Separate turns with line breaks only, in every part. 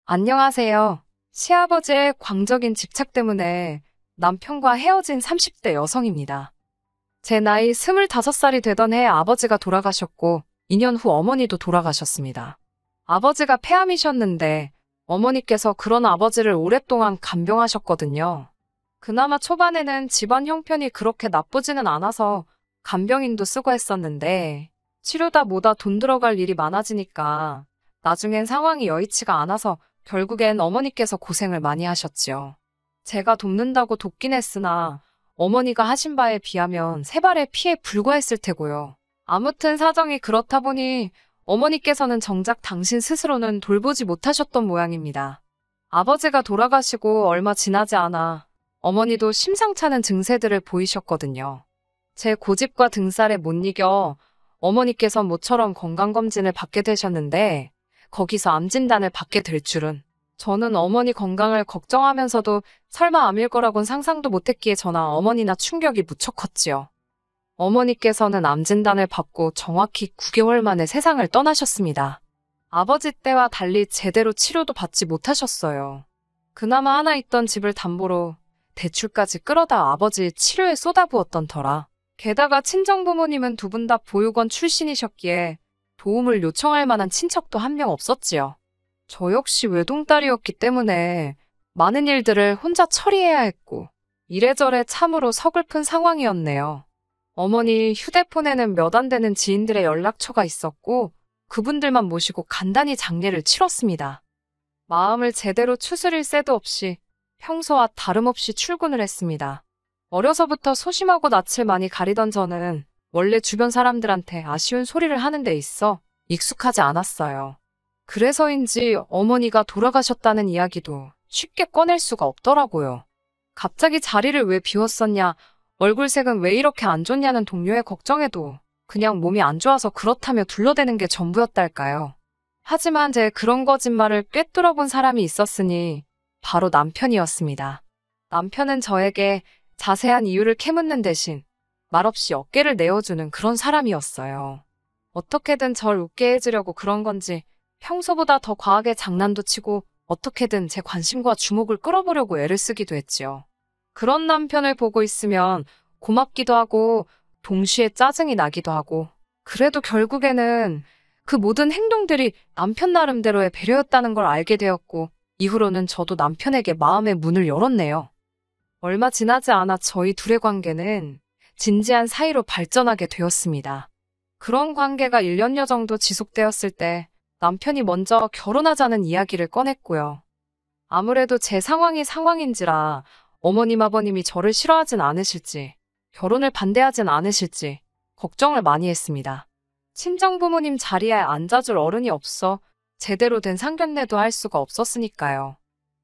안녕하세요. 시아버지의 광적인 집착 때문에 남편과 헤어진 30대 여성입니다. 제 나이 25살이 되던 해에 아버지가 돌아가셨고 2년 후 어머니도 돌아가셨습니다. 아버지가 폐암이셨는데 어머니께서 그런 아버지를 오랫동안 간병하셨거든요. 그나마 초반에는 집안 형편이 그렇게 나쁘지는 않아서 간병인도 쓰고 했었는데 치료다 뭐다 돈 들어갈 일이 많아지니까 나중엔 상황이 여의치가 않아서 결국엔 어머니께서 고생을 많이 하셨지요. 제가 돕는다고 돕긴 했으나 어머니가 하신 바에 비하면 세 발의 피에 불과했을 테고요. 아무튼 사정이 그렇다 보니 어머니께서는 정작 당신 스스로는 돌보지 못하셨던 모양입니다. 아버지가 돌아가시고 얼마 지나지 않아 어머니도 심상찮은 증세들을 보이셨거든요. 제 고집과 등살에 못 이겨 어머니께서 모처럼 건강검진을 받게 되셨는데 거기서 암 진단을 받게 될 줄은. 저는 어머니 건강을 걱정하면서도 설마 암일 거라곤 상상도 못했기에 저나 어머니나 충격이 무척 컸지요. 어머니께서는 암 진단을 받고 정확히 9개월 만에 세상을 떠나셨습니다. 아버지 때와 달리 제대로 치료도 받지 못하셨어요. 그나마 하나 있던 집을 담보로 대출까지 끌어다 아버지 치료에 쏟아부었던 터라. 게다가 친정부모님은 두 분 다 보육원 출신이셨기에 도움을 요청할 만한 친척도 한 명 없었지요. 저 역시 외동딸이었기 때문에 많은 일들을 혼자 처리해야 했고 이래저래 참으로 서글픈 상황이었네요. 어머니 휴대폰에는 몇 안 되는 지인들의 연락처가 있었고 그분들만 모시고 간단히 장례를 치렀습니다. 마음을 제대로 추스릴 새도 없이 평소와 다름없이 출근을 했습니다. 어려서부터 소심하고 낯을 많이 가리던 저는 원래 주변 사람들한테 아쉬운 소리를 하는 데 있어 익숙하지 않았어요. 그래서인지 어머니가 돌아가셨다는 이야기도 쉽게 꺼낼 수가 없더라고요. 갑자기 자리를 왜 비웠었냐, 얼굴색은 왜 이렇게 안 좋냐는 동료의 걱정에도 그냥 몸이 안 좋아서 그렇다며 둘러대는 게 전부였달까요. 하지만 제 그런 거짓말을 꿰뚫어본 사람이 있었으니 바로 남편이었습니다. 남편은 저에게 자세한 이유를 캐묻는 대신 말없이 어깨를 내어주는 그런 사람이었어요. 어떻게든 절 웃게 해주려고 그런 건지 평소보다 더 과하게 장난도 치고 어떻게든 제 관심과 주목을 끌어보려고 애를 쓰기도 했지요. 그런 남편을 보고 있으면 고맙기도 하고 동시에 짜증이 나기도 하고 그래도 결국에는 그 모든 행동들이 남편 나름대로의 배려였다는 걸 알게 되었고 이후로는 저도 남편에게 마음의 문을 열었네요. 얼마 지나지 않아 저희 둘의 관계는 진지한 사이로 발전하게 되었습니다. 그런 관계가 1년여 정도 지속되었을 때 남편이 먼저 결혼하자는 이야기를 꺼냈고요. 아무래도 제 상황이 상황인지라 어머님 아버님이 저를 싫어하진 않으실지 결혼을 반대하진 않으실지 걱정을 많이 했습니다. 친정부모님 자리에 앉아줄 어른이 없어 제대로 된 상견례도 할 수가 없었으니까요.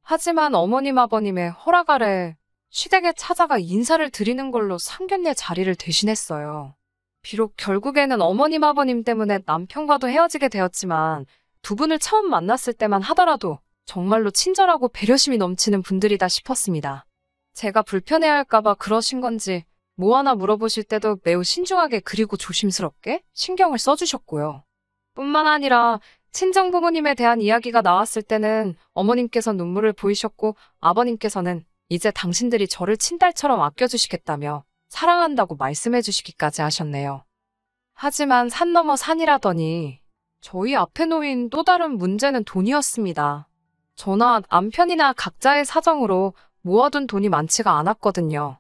하지만 어머님 아버님의 허락 아래 시댁에 찾아가 인사를 드리는 걸로 상견례 자리를 대신했어요. 비록 결국에는 어머님 아버님 때문에 남편과도 헤어지게 되었지만 두 분을 처음 만났을 때만 하더라도 정말로 친절하고 배려심이 넘치는 분들이다 싶었습니다. 제가 불편해할까봐 그러신 건지 뭐 하나 물어보실 때도 매우 신중하게 그리고 조심스럽게 신경을 써주셨고요. 뿐만 아니라 친정부모님에 대한 이야기가 나왔을 때는 어머님께서 눈물을 보이셨고 아버님께서는 이제 당신들이 저를 친딸처럼 아껴주시겠다며 사랑한다고 말씀해주시기까지 하셨네요. 하지만 산 넘어 산이라더니 저희 앞에 놓인 또 다른 문제는 돈이었습니다. 저나 남편이나 각자의 사정으로 모아둔 돈이 많지가 않았거든요.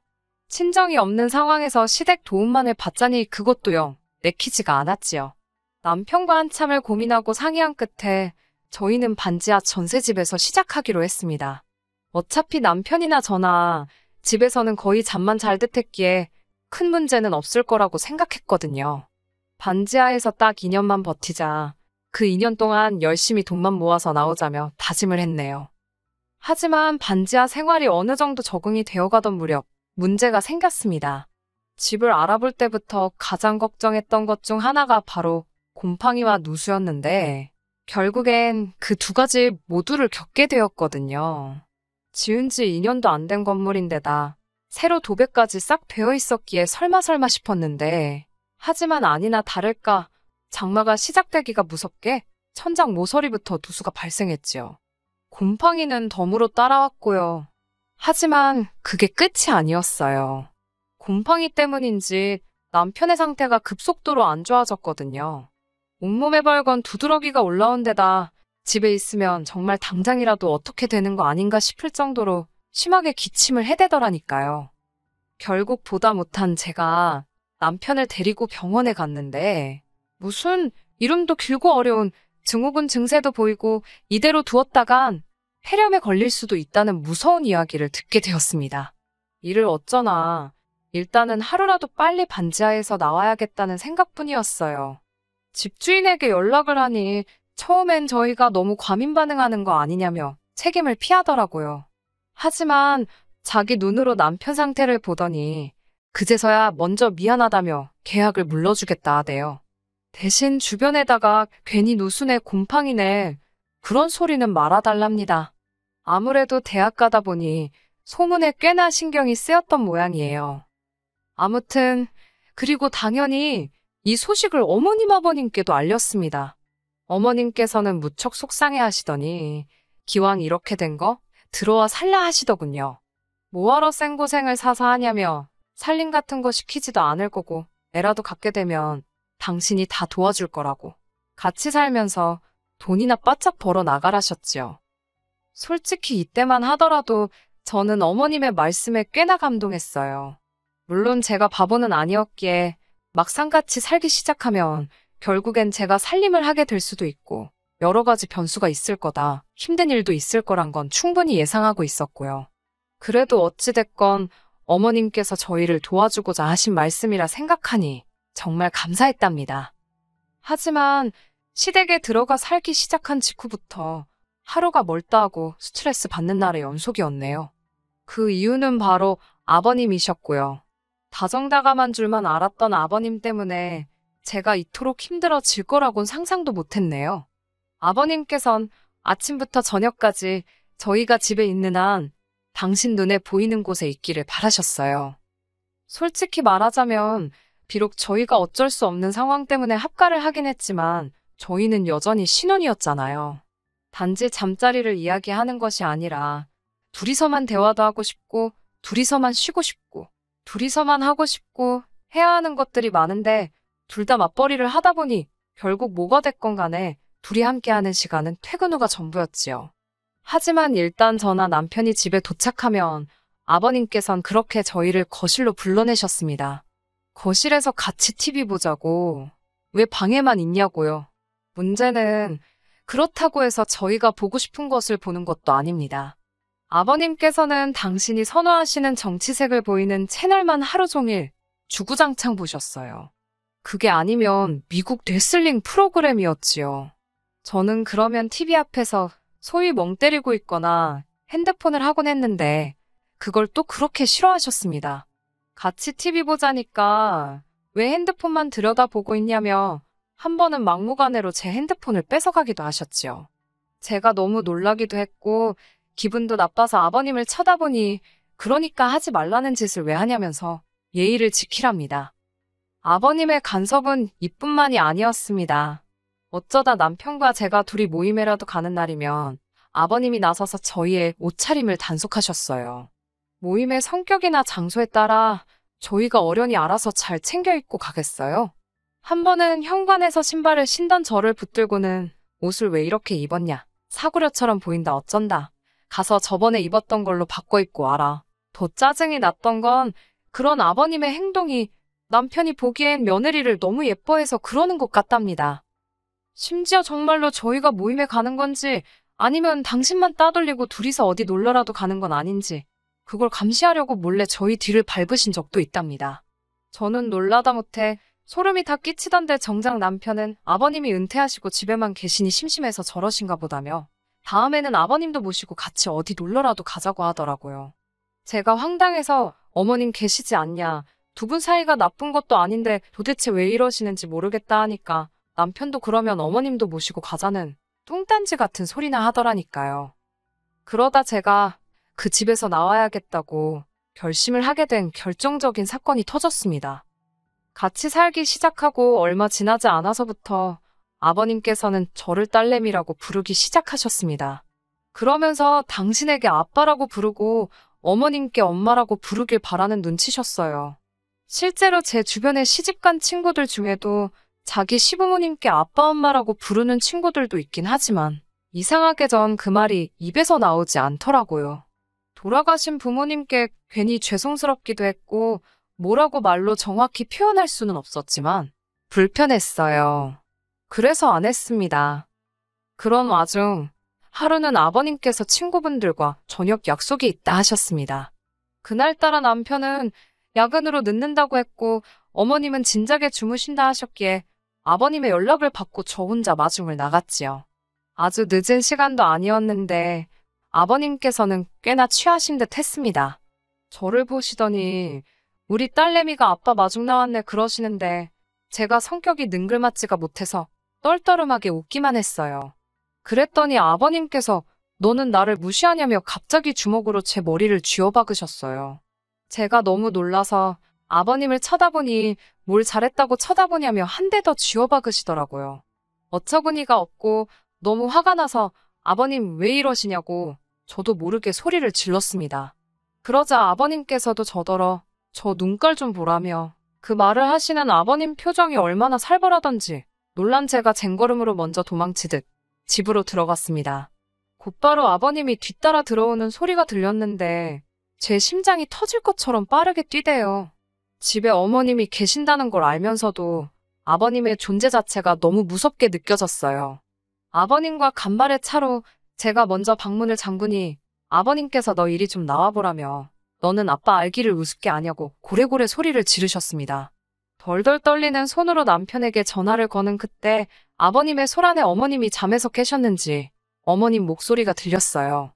친정이 없는 상황에서 시댁 도움만을 받자니 그것도 영 내키지가 않았지요. 남편과 한참을 고민하고 상의한 끝에 저희는 반지하 전셋집에서 시작하기로 했습니다. 어차피 남편이나 저나 집에서는 거의 잠만 잘 듯했기에 큰 문제는 없을 거라고 생각했거든요. 반지하에서 딱 2년만 버티자 그 2년 동안 열심히 돈만 모아서 나오자며 다짐을 했네요. 하지만 반지하 생활이 어느 정도 적응이 되어가던 무렵 문제가 생겼습니다. 집을 알아볼 때부터 가장 걱정했던 것 중 하나가 바로 곰팡이와 누수였는데 결국엔 그 두 가지 모두를 겪게 되었거든요. 지은 지 2년도 안 된 건물인데다 새로 도배까지 싹 되어 있었기에 설마 싶었는데 하지만 아니나 다를까 장마가 시작되기가 무섭게 천장 모서리부터 누수가 발생했지요. 곰팡이는 덤으로 따라왔고요. 하지만 그게 끝이 아니었어요. 곰팡이 때문인지 남편의 상태가 급속도로 안 좋아졌거든요. 온몸에 벌건 두드러기가 올라온 데다 집에 있으면 정말 당장이라도 어떻게 되는 거 아닌가 싶을 정도로 심하게 기침을 해대더라니까요. 결국 보다 못한 제가 남편을 데리고 병원에 갔는데 무슨 이름도 길고 어려운 증후군 증세도 보이고 이대로 두었다간 폐렴에 걸릴 수도 있다는 무서운 이야기를 듣게 되었습니다. 이를 어쩌나 일단은 하루라도 빨리 반지하에서 나와야겠다는 생각뿐이었어요. 집주인에게 연락을 하니 처음엔 저희가 너무 과민 반응하는 거 아니냐며 책임을 피하더라고요. 하지만 자기 눈으로 남편 상태를 보더니 그제서야 먼저 미안하다며 계약을 물러주겠다 하대요. 대신 주변에다가 괜히 누수네 곰팡이네 그런 소리는 말아달랍니다. 아무래도 대학 가다 보니 소문에 꽤나 신경이 쓰였던 모양이에요. 아무튼 그리고 당연히 이 소식을 어머님 아버님께도 알렸습니다. 어머님께서는 무척 속상해 하시더니 기왕 이렇게 된 거 들어와 살라 하시더군요. 뭐하러 생고생을 사서 하냐며 살림 같은 거 시키지도 않을 거고 애라도 갖게 되면 당신이 다 도와줄 거라고. 같이 살면서 돈이나 바짝 벌어 나가라셨지요. 솔직히 이때만 하더라도 저는 어머님의 말씀에 꽤나 감동했어요. 물론 제가 바보는 아니었기에 막상 같이 살기 시작하면 결국엔 제가 살림을 하게 될 수도 있고 여러 가지 변수가 있을 거다, 힘든 일도 있을 거란 건 충분히 예상하고 있었고요. 그래도 어찌됐건 어머님께서 저희를 도와주고자 하신 말씀이라 생각하니 정말 감사했답니다. 하지만 시댁에 들어가 살기 시작한 직후부터 하루가 멀다 하고 스트레스 받는 날의 연속이었네요. 그 이유는 바로 아버님이셨고요. 다정다감한 줄만 알았던 아버님 때문에 제가 이토록 힘들어질 거라곤 상상도 못했네요. 아버님께선 아침부터 저녁까지 저희가 집에 있는 한 당신 눈에 보이는 곳에 있기를 바라셨어요. 솔직히 말하자면 비록 저희가 어쩔 수 없는 상황 때문에 합가를 하긴 했지만 저희는 여전히 신혼이었잖아요. 단지 잠자리를 이야기하는 것이 아니라 둘이서만 대화도 하고 싶고 둘이서만 쉬고 싶고 둘이서만 하고 싶고 해야 하는 것들이 많은데 둘 다 맞벌이를 하다 보니 결국 뭐가 됐건 간에 둘이 함께하는 시간은 퇴근 후가 전부였지요. 하지만 일단 저나 남편이 집에 도착하면 아버님께선 그렇게 저희를 거실로 불러내셨습니다. 거실에서 같이 TV 보자고. 왜 방에만 있냐고요. 문제는 그렇다고 해서 저희가 보고 싶은 것을 보는 것도 아닙니다. 아버님께서는 당신이 선호하시는 정치색을 보이는 채널만 하루 종일 주구장창 보셨어요. 그게 아니면 미국 레슬링 프로그램이었지요. 저는 그러면 TV 앞에서 소위 멍 때리고 있거나 핸드폰을 하곤 했는데 그걸 또 그렇게 싫어하셨습니다. 같이 TV 보자니까 왜 핸드폰만 들여다보고 있냐며 한 번은 막무가내로 제 핸드폰을 뺏어가기도 하셨지요. 제가 너무 놀라기도 했고 기분도 나빠서 아버님을 쳐다보니 그러니까 하지 말라는 짓을 왜 하냐면서 예의를 지키랍니다. 아버님의 간섭은 이뿐만이 아니었습니다. 어쩌다 남편과 제가 둘이 모임에라도 가는 날이면 아버님이 나서서 저희의 옷차림을 단속하셨어요. 모임의 성격이나 장소에 따라 저희가 어련히 알아서 잘 챙겨 입고 가겠어요? 한 번은 현관에서 신발을 신던 저를 붙들고는 옷을 왜 이렇게 입었냐? 사구려처럼 보인다 어쩐다. 가서 저번에 입었던 걸로 바꿔 입고 와라. 더 짜증이 났던 건 그런 아버님의 행동이 남편이 보기엔 며느리를 너무 예뻐해서 그러는 것 같답니다. 심지어 정말로 저희가 모임에 가는 건지 아니면 당신만 따돌리고 둘이서 어디 놀러라도 가는 건 아닌지 그걸 감시하려고 몰래 저희 뒤를 밟으신 적도 있답니다. 저는 놀라다 못해 소름이 다 끼치던데 정작 남편은 아버님이 은퇴하시고 집에만 계시니 심심해서 저러신가 보다며 다음에는 아버님도 모시고 같이 어디 놀러라도 가자고 하더라고요. 제가 황당해서 어머님 계시지 않냐, 두 분 사이가 나쁜 것도 아닌데 도대체 왜 이러시는지 모르겠다 하니까 남편도 그러면 어머님도 모시고 가자는 뚱딴지 같은 소리나 하더라니까요. 그러다 제가 그 집에서 나와야겠다고 결심을 하게 된 결정적인 사건이 터졌습니다. 같이 살기 시작하고 얼마 지나지 않아서부터 아버님께서는 저를 딸내미라고 부르기 시작하셨습니다. 그러면서 당신에게 아빠라고 부르고 어머님께 엄마라고 부르길 바라는 눈치셨어요. 실제로 제 주변의 시집간 친구들 중에도 자기 시부모님께 아빠 엄마라고 부르는 친구들도 있긴 하지만 이상하게 전 그 말이 입에서 나오지 않더라고요. 돌아가신 부모님께 괜히 죄송스럽기도 했고 뭐라고 말로 정확히 표현할 수는 없었지만 불편했어요. 그래서 안 했습니다. 그런 와중 하루는 아버님께서 친구분들과 저녁 약속이 있다 하셨습니다. 그날따라 남편은 야근으로 늦는다고 했고 어머님은 진작에 주무신다 하셨기에 아버님의 연락을 받고 저 혼자 마중을 나갔지요. 아주 늦은 시간도 아니었는데 아버님께서는 꽤나 취하신 듯 했습니다. 저를 보시더니 우리 딸내미가 아빠 마중 나왔네 그러시는데 제가 성격이 능글맞지가 못해서 떨떠름하게 웃기만 했어요. 그랬더니 아버님께서 너는 나를 무시하냐며 갑자기 주먹으로 제 머리를 쥐어박으셨어요. 제가 너무 놀라서 아버님을 쳐다보니 뭘 잘했다고 쳐다보냐며 한 대 더 쥐어박으시더라고요. 어처구니가 없고 너무 화가 나서 아버님 왜 이러시냐고 저도 모르게 소리를 질렀습니다. 그러자 아버님께서도 저더러 저 눈깔 좀 보라며 그 말을 하시는 아버님 표정이 얼마나 살벌하던지 놀란 제가 쟁걸음으로 먼저 도망치듯 집으로 들어갔습니다. 곧바로 아버님이 뒤따라 들어오는 소리가 들렸는데 제 심장이 터질 것처럼 빠르게 뛰대요. 집에 어머님이 계신다는 걸 알면서도 아버님의 존재 자체가 너무 무섭게 느껴졌어요. 아버님과 간발의 차로 제가 먼저 방문을 잠그니 아버님께서 너 이리 좀 나와보라며 너는 아빠 알기를 우습게 아냐고 고래고래 소리를 지르셨습니다. 덜덜 떨리는 손으로 남편에게 전화를 거는 그때 아버님의 소란에 어머님이 잠에서 깨셨는지 어머님 목소리가 들렸어요.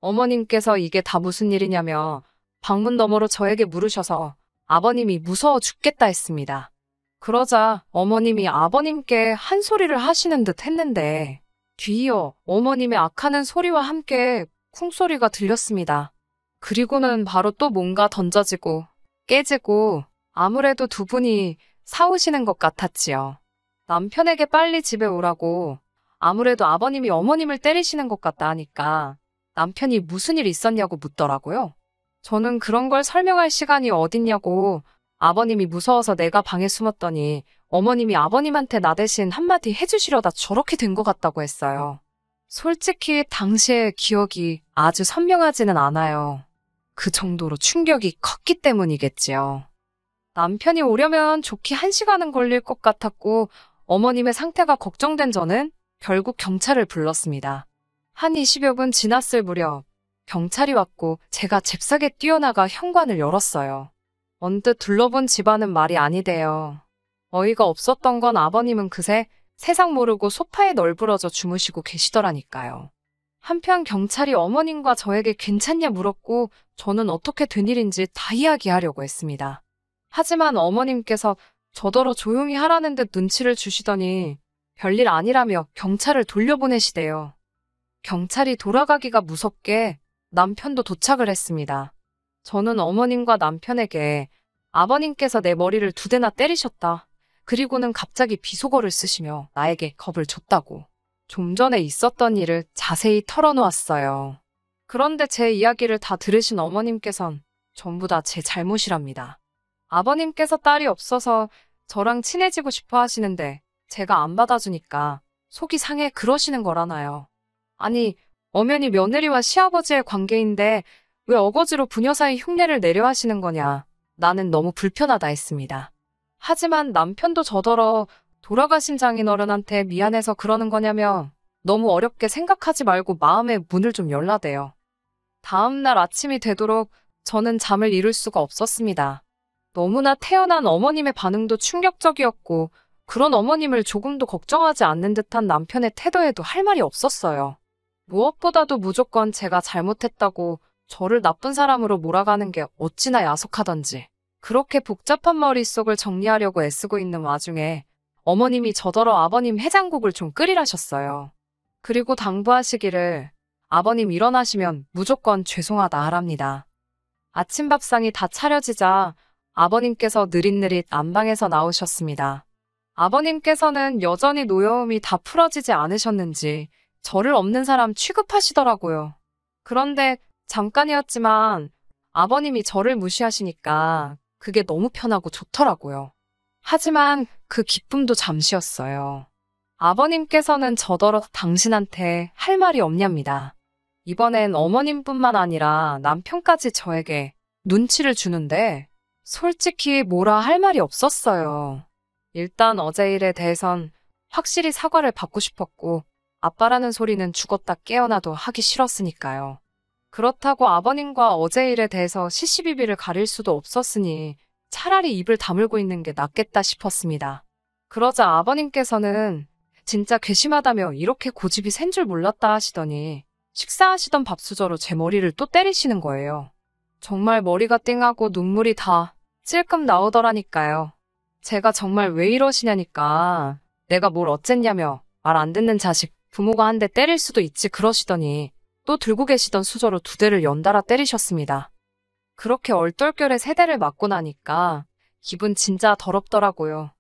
어머님께서 이게 다 무슨 일이냐며 방문 너머로 저에게 물으셔서 아버님이 무서워 죽겠다 했습니다. 그러자 어머님이 아버님께 한 소리를 하시는 듯 했는데 뒤이어 어머님의 악하는 소리와 함께 쿵소리가 들렸습니다. 그리고는 바로 또 뭔가 던져지고 깨지고 아무래도 두 분이 싸우시는 것 같았지요. 남편에게 빨리 집에 오라고 아무래도 아버님이 어머님을 때리시는 것 같다 하니까 남편이 무슨 일 있었냐고 묻더라고요. 저는 그런 걸 설명할 시간이 어딨냐고 아버님이 무서워서 내가 방에 숨었더니 어머님이 아버님한테 나 대신 한마디 해주시려다 저렇게 된 것 같다고 했어요. 솔직히 당시의 기억이 아주 선명하지는 않아요. 그 정도로 충격이 컸기 때문이겠지요. 남편이 오려면 좋게 1시간은 걸릴 것 같았고 어머님의 상태가 걱정된 저는 결국 경찰을 불렀습니다. 한 20여 분 지났을 무렵 경찰이 왔고 제가 잽싸게 뛰어나가 현관을 열었어요. 언뜻 둘러본 집안은 말이 아니대요. 어이가 없었던 건 아버님은 그새 세상 모르고 소파에 널브러져 주무시고 계시더라니까요. 한편 경찰이 어머님과 저에게 괜찮냐 물었고 저는 어떻게 된 일인지 다 이야기하려고 했습니다. 하지만 어머님께서 저더러 조용히 하라는 듯 눈치를 주시더니 별일 아니라며 경찰을 돌려보내시대요. 경찰이 돌아가기가 무섭게 남편도 도착을 했습니다. 저는 어머님과 남편에게 아버님께서 내 머리를 2대나 때리셨다. 그리고는 갑자기 비속어를 쓰시며 나에게 겁을 줬다고 좀 전에 있었던 일을 자세히 털어놓았어요. 그런데 제 이야기를 다 들으신 어머님께선 전부 다 제 잘못이랍니다. 아버님께서 딸이 없어서 저랑 친해지고 싶어 하시는데 제가 안 받아주니까 속이 상해 그러시는 거라나요. 아니, 엄연히 며느리와 시아버지의 관계인데 왜 어거지로 부녀 사이 흉내를 내려 하시는 거냐. 나는 너무 불편하다 했습니다. 하지만 남편도 저더러 돌아가신 장인어른한테 미안해서 그러는 거냐며 너무 어렵게 생각하지 말고 마음의 문을 좀 열라대요. 다음 날 아침이 되도록 저는 잠을 이룰 수가 없었습니다. 너무나 태어난 어머님의 반응도 충격적이었고 그런 어머님을 조금도 걱정하지 않는 듯한 남편의 태도에도 할 말이 없었어요. 무엇보다도 무조건 제가 잘못했다고 저를 나쁜 사람으로 몰아가는 게 어찌나 야속하던지 그렇게 복잡한 머릿속을 정리하려고 애쓰고 있는 와중에 어머님이 저더러 아버님 해장국을 좀 끓이라셨어요. 그리고 당부하시기를 아버님 일어나시면 무조건 죄송하다 하랍니다. 아침밥상이 다 차려지자 아버님께서 느릿느릿 안방에서 나오셨습니다. 아버님께서는 여전히 노여움이 다 풀어지지 않으셨는지 저를 없는 사람 취급하시더라고요. 그런데 잠깐이었지만 아버님이 저를 무시하시니까 그게 너무 편하고 좋더라고요. 하지만 그 기쁨도 잠시였어요. 아버님께서는 저더러 당신한테 할 말이 없냐입니다. 이번엔 어머님뿐만 아니라 남편까지 저에게 눈치를 주는데 솔직히 뭐라 할 말이 없었어요. 일단 어제 일에 대해선 확실히 사과를 받고 싶었고 아빠라는 소리는 죽었다 깨어나도 하기 싫었으니까요. 그렇다고 아버님과 어제 일에 대해서 시시비비를 가릴 수도 없었으니 차라리 입을 다물고 있는 게 낫겠다 싶었습니다. 그러자 아버님께서는 진짜 괘씸하다며 이렇게 고집이 센 줄 몰랐다 하시더니 식사하시던 밥수저로 제 머리를 또 때리시는 거예요. 정말 머리가 띵하고 눈물이 다 찔끔 나오더라니까요. 제가 정말 왜 이러시냐니까 내가 뭘 어쨌냐며 말 안 듣는 자식 부모가 한 대 때릴 수도 있지 그러시더니 또 들고 계시던 수저로 2대를 연달아 때리셨습니다. 그렇게 얼떨결에 3대를 맞고 나니까 기분 진짜 더럽더라고요.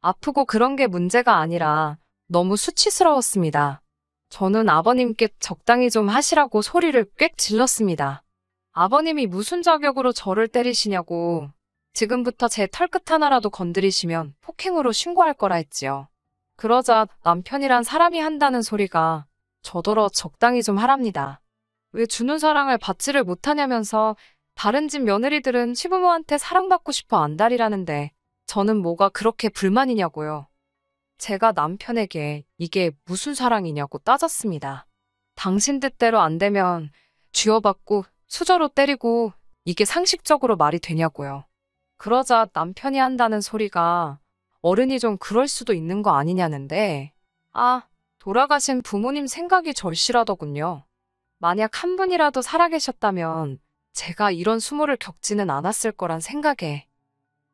아프고 그런 게 문제가 아니라 너무 수치스러웠습니다. 저는 아버님께 적당히 좀 하시라고 소리를 꽥 질렀습니다. 아버님이 무슨 자격으로 저를 때리시냐고 지금부터 제 털끝 하나라도 건드리시면 폭행으로 신고할 거라 했지요. 그러자 남편이란 사람이 한다는 소리가 저더러 적당히 좀 하랍니다. 왜 주는 사랑을 받지를 못하냐면서 다른 집 며느리들은 시부모한테 사랑받고 싶어 안달이라는데 저는 뭐가 그렇게 불만이냐고요. 제가 남편에게 이게 무슨 사랑이냐고 따졌습니다. 당신 뜻대로 안 되면 쥐어받고 수저로 때리고 이게 상식적으로 말이 되냐고요. 그러자 남편이 한다는 소리가 어른이 좀 그럴 수도 있는 거 아니냐는데 돌아가신 부모님 생각이 절실하더군요. 만약 한 분이라도 살아계셨다면 제가 이런 수모를 겪지는 않았을 거란 생각에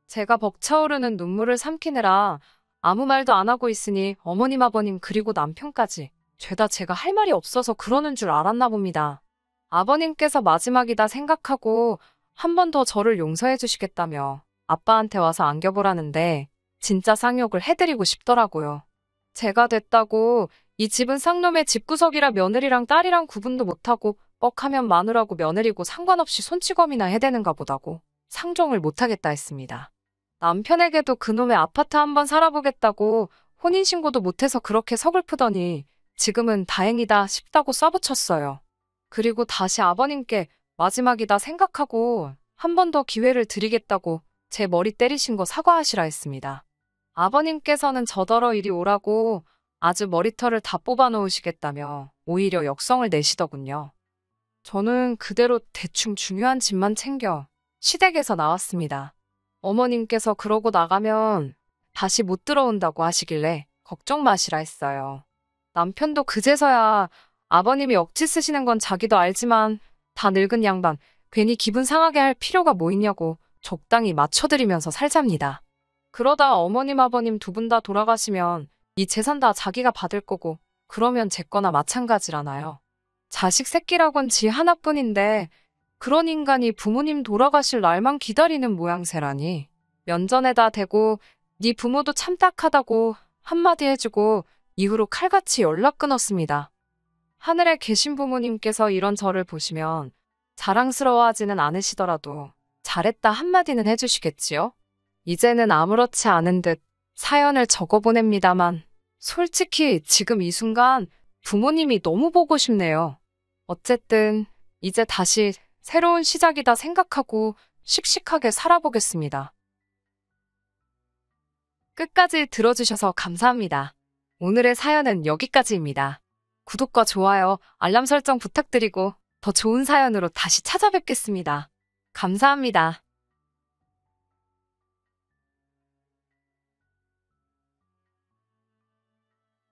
제가 벅차오르는 눈물을 삼키느라 아무 말도 안 하고 있으니 어머님 아버님 그리고 남편까지 죄다 제가 할 말이 없어서 그러는 줄 알았나 봅니다. 아버님께서 마지막이다 생각하고 한 번 더 저를 용서해 주시겠다며 아빠한테 와서 안겨보라는데 진짜 쌍욕을 해드리고 싶더라고요. 제가 됐다고 이 집은 쌍놈의 집구석이라 며느리랑 딸이랑 구분도 못하고 뻑하면 마누라고 며느리고 상관없이 손찌검이나 해대는가 보다고 상종을 못하겠다 했습니다. 남편에게도 그놈의 아파트 한번 살아보겠다고 혼인신고도 못해서 그렇게 서글프더니 지금은 다행이다 싶다고 써붙였어요. 그리고 다시 아버님께 마지막이다 생각하고 한 번 더 기회를 드리겠다고 제 머리 때리신 거 사과하시라 했습니다. 아버님께서는 저더러 이리 오라고 아주 머리털을 다 뽑아 놓으시겠다며 오히려 역성을 내시더군요. 저는 그대로 대충 중요한 집만 챙겨 시댁에서 나왔습니다. 어머님께서 그러고 나가면 다시 못 들어온다고 하시길래 걱정 마시라 했어요. 남편도 그제서야 아버님이 억지 쓰시는 건 자기도 알지만 다 늙은 양반 괜히 기분 상하게 할 필요가 뭐 있냐고 적당히 맞춰드리면서 살잡니다. 그러다 어머님 아버님 2분 다 돌아가시면 이 재산 다 자기가 받을 거고 그러면 제 거나 마찬가지라나요. 자식 새끼라곤 지 하나뿐인데 그런 인간이 부모님 돌아가실 날만 기다리는 모양새라니. 면전에다 대고 네 부모도 참 딱하다고 한마디 해주고 이후로 칼같이 연락 끊었습니다. 하늘에 계신 부모님께서 이런 저를 보시면 자랑스러워하지는 않으시더라도 잘했다 한마디는 해주시겠지요? 이제는 아무렇지 않은 듯 사연을 적어보냅니다만 솔직히 지금 이 순간 부모님이 너무 보고 싶네요. 어쨌든 이제 다시 새로운 시작이다 생각하고 씩씩하게 살아보겠습니다. 끝까지 들어주셔서 감사합니다. 오늘의 사연은 여기까지입니다. 구독과 좋아요, 알람 설정 부탁드리고 더 좋은 사연으로 다시 찾아뵙겠습니다. 감사합니다.